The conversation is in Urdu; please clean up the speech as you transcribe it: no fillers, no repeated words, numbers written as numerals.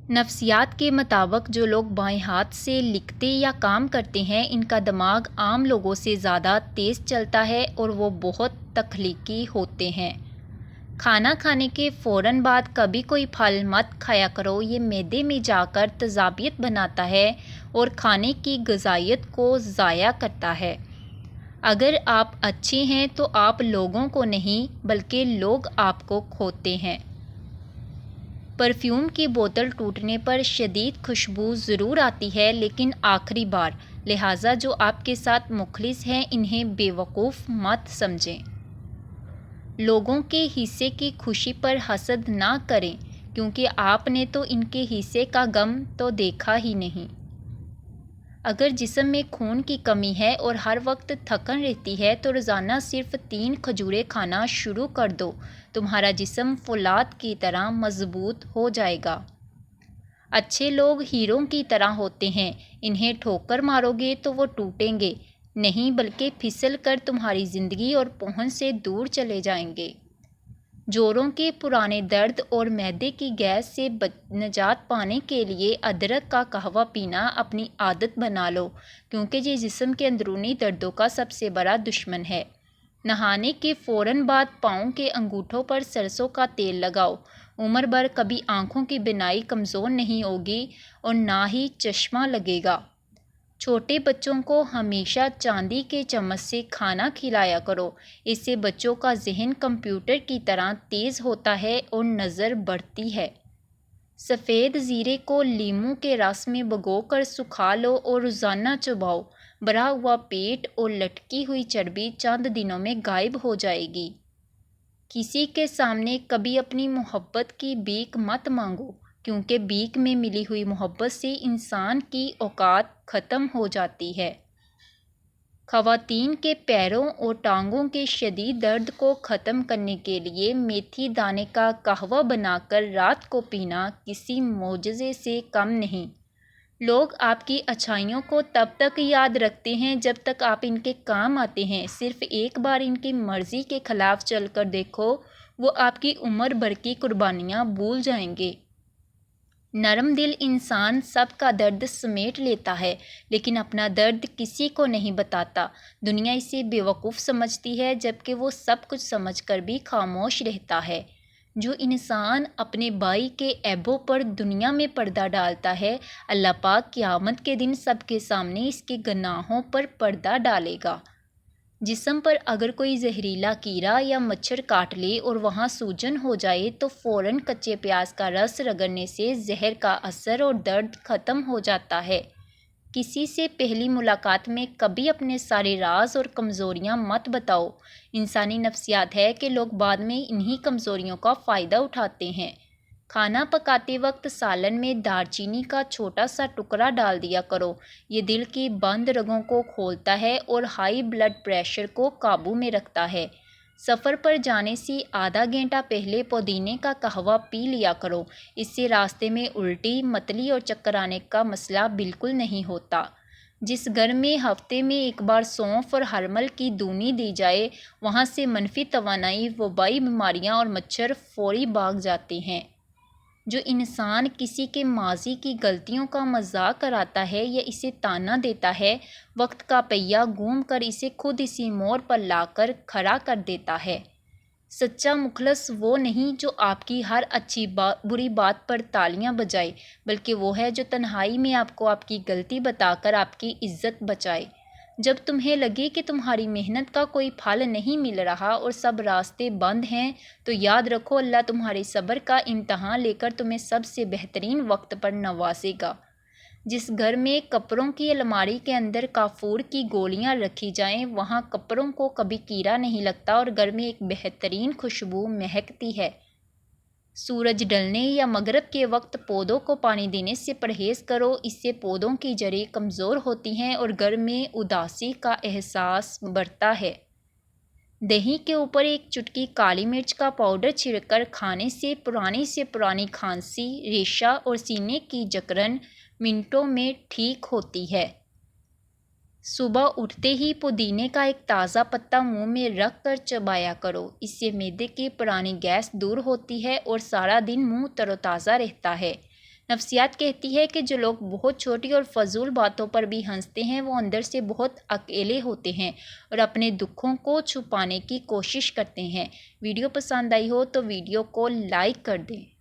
نفسیات کے مطابق جو لوگ بائیں ہاتھ سے لکھتے یا کام کرتے ہیں ان کا دماغ عام لوگوں سے زیادہ تیز چلتا ہے اور وہ بہت تخلیقی ہوتے ہیں۔ کھانا کھانے کے فوراً بعد کبھی کوئی پھل مت کھایا کرو، یہ معدے میں جا کر تیزابیت بناتا ہے اور کھانے کی غذائیت کو ضائع کرتا ہے۔ اگر آپ اچھے ہیں تو آپ لوگوں کو نہیں بلکہ لوگ آپ کو کھوتے ہیں۔ پرفیوم کی بوتل ٹوٹنے پر شدید خوشبو ضرور آتی ہے لیکن آخری بار، لہٰذا جو آپ کے ساتھ مخلص ہیں انہیں بے وقوف مت سمجھیں۔ لوگوں کے حصے کی خوشی پر حسد نہ کریں کیونکہ آپ نے تو ان کے حصے کا غم تو دیکھا ہی نہیں۔ اگر جسم میں خون کی کمی ہے اور ہر وقت تھکن رہتی ہے تو روزانہ صرف 3 کھجوریں کھانا شروع کر دو، تمہارا جسم فولاد کی طرح مضبوط ہو جائے گا۔ اچھے لوگ ہیروں کی طرح ہوتے ہیں، انہیں ٹھوکر مارو گے تو وہ ٹوٹیں گے نہیں بلکہ پھسل کر تمہاری زندگی اور پہنچ سے دور چلے جائیں گے۔ جوڑوں کے پرانے درد اور معدے کی گیس سے نجات پانے کے لیے ادرک کا قہوہ پینا اپنی عادت بنا لو کیونکہ یہ جسم کے اندرونی دردوں کا سب سے بڑا دشمن ہے۔ نہانے کے فوراً بعد پاؤں کے انگوٹھوں پر سرسوں کا تیل لگاؤ، عمر بھر کبھی آنکھوں کی بینائی کمزور نہیں ہوگی اور نہ ہی چشمہ لگے گا۔ چھوٹے بچوں کو ہمیشہ چاندی کے چمچ سے کھانا کھلایا کرو، اس سے بچوں کا ذہن کمپیوٹر کی طرح تیز ہوتا ہے اور نظر بڑھتی ہے۔ سفید زیرے کو لیموں کے رس میں بھگو کر سکھا لو اور روزانہ چباؤ، بھرا ہوا پیٹ اور لٹکی ہوئی چربی چند دنوں میں غائب ہو جائے گی۔ کسی کے سامنے کبھی اپنی محبت کی بھیک مت مانگو کیونکہ بھیک میں ملی ہوئی محبت سے انسان کی اوقات ختم ہو جاتی ہے۔ خواتین کے پیروں اور ٹانگوں کے شدید درد کو ختم کرنے کے لیے میتھی دانے کا قہوہ بنا کر رات کو پینا کسی معجزے سے کم نہیں۔ لوگ آپ کی اچھائیوں کو تب تک یاد رکھتے ہیں جب تک آپ ان کے کام آتے ہیں، صرف ایک بار ان کی مرضی کے خلاف چل کر دیکھو، وہ آپ کی عمر بھر کی قربانیاں بھول جائیں گے۔ نرم دل انسان سب کا درد سمیٹ لیتا ہے لیکن اپنا درد کسی کو نہیں بتاتا۔ دنیا اسے بے وقوف سمجھتی ہے جبکہ وہ سب کچھ سمجھ کر بھی خاموش رہتا ہے۔ جو انسان اپنے بھائی کے عیبوں پر دنیا میں پردہ ڈالتا ہے، اللہ پاک قیامت کے دن سب کے سامنے اس کے گناہوں پر پردہ ڈالے گا۔ جسم پر اگر کوئی زہریلا کیڑا یا مچھر کاٹ لے اور وہاں سوجن ہو جائے تو فوراً کچے پیاز کا رس رگڑنے سے زہر کا اثر اور درد ختم ہو جاتا ہے۔ کسی سے پہلی ملاقات میں کبھی اپنے سارے راز اور کمزوریاں مت بتاؤ۔ انسانی نفسیات ہے کہ لوگ بعد میں انہی کمزوریوں کا فائدہ اٹھاتے ہیں۔ کھانا پکاتے وقت سالن میں دار چینی کا چھوٹا سا ٹکڑا ڈال دیا کرو، یہ دل کی بند رگوں کو کھولتا ہے اور ہائی بلڈ پریشر کو قابو میں رکھتا ہے۔ سفر پر جانے سے آدھا گھنٹہ پہلے پودینے کا قہوہ پی لیا کرو، اس سے راستے میں الٹی، متلی اور چکر آنے کا مسئلہ بالکل نہیں ہوتا۔ جس گھر میں ہفتے میں ایک بار سونف اور ہرمل کی دونی دی جائے، وہاں سے منفی توانائی، وبائی بیماریاں اور مچھر فوری بھاگ جاتے ہیں۔ جو انسان کسی کے ماضی کی غلطیوں کا مذاق اڑاتا ہے یا اسے طعنہ دیتا ہے، وقت کا پہیہ گھوم کر اسے خود اسی موڑ پر لا کر کھڑا کر دیتا ہے۔ سچا مخلص وہ نہیں جو آپ کی ہر اچھی بری بات پر تالیاں بجائے، بلکہ وہ ہے جو تنہائی میں آپ کو آپ کی غلطی بتا کر آپ کی عزت بچائے۔ جب تمہیں لگے کہ تمہاری محنت کا کوئی پھل نہیں مل رہا اور سب راستے بند ہیں تو یاد رکھو اللہ تمہارے صبر کا امتحان لے کر تمہیں سب سے بہترین وقت پر نوازے گا۔ جس گھر میں کپڑوں کی الماری کے اندر کافور کی گولیاں رکھی جائیں وہاں کپڑوں کو کبھی کیڑا نہیں لگتا اور گھر میں ایک بہترین خوشبو مہکتی ہے۔ سورج ڈھلنے یا مغرب کے وقت پودوں کو پانی دینے سے پرہیز کرو، اس سے پودوں کی جڑیں کمزور ہوتی ہیں اور گھر میں اداسی کا احساس بڑھتا ہے۔ دہی کے اوپر ایک چٹکی کالی مرچ کا پاؤڈر چھڑک کر کھانے سے پرانی کھانسی، ریشہ اور سینے کی جکڑن منٹوں میں ٹھیک ہوتی ہے۔ صبح اٹھتے ہی پودینے کا ایک تازہ پتا منہ میں رکھ کر چبایا کرو، اس سے معدے کی پرانی گیس دور ہوتی ہے اور سارا دن منہ تر و تازہ رہتا ہے۔ نفسیات کہتی ہے کہ جو لوگ بہت چھوٹی اور فضول باتوں پر بھی ہنستے ہیں وہ اندر سے بہت اکیلے ہوتے ہیں اور اپنے دکھوں کو چھپانے کی کوشش کرتے ہیں۔ ویڈیو پسند آئی ہو تو ویڈیو کو لائک کر دیں۔